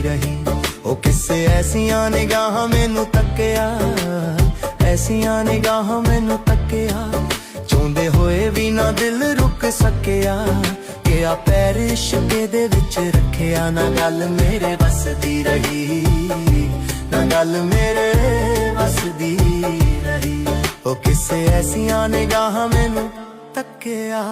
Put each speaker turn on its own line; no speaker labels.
ਰਹੀ। ਉਹ ਕਿਸੇ ਐਸੀਆਂ ਨਿਗਾਹਾਂ ਮੈਨੂੰ ਤੱਕਿਆ, ਐਸੀਆਂ ਨਿਗਾਹਾਂ ਮੈਨੂੰ ਤੱਕਿਆ, ਚਾਹੁੰਦੇ ਹੋਏ ਵੀ ਨਾ ਦਿਲ ਰੁਕ ਸਕਿਆ। ਕਿ ਆ ਪੈਰ ਇਸ਼ਕੇ ਦੇ ਵਿੱਚ ਰੱਖਿਆ, ਨਾ ਗੱਲ ਮੇਰੇ ਵੱਸ ਦੀ ਰਹੀ, ਨਾ ਗੱਲ ਮੇਰੇ ਵੱਸ ਦੀ ਰਹੀ। ਉਹ ਕਿਸੇ ਐਸੀਆਂ ਨਿਗਾਹਾਂ ਮੈਨੂੰ ਤੱਕਿਆ।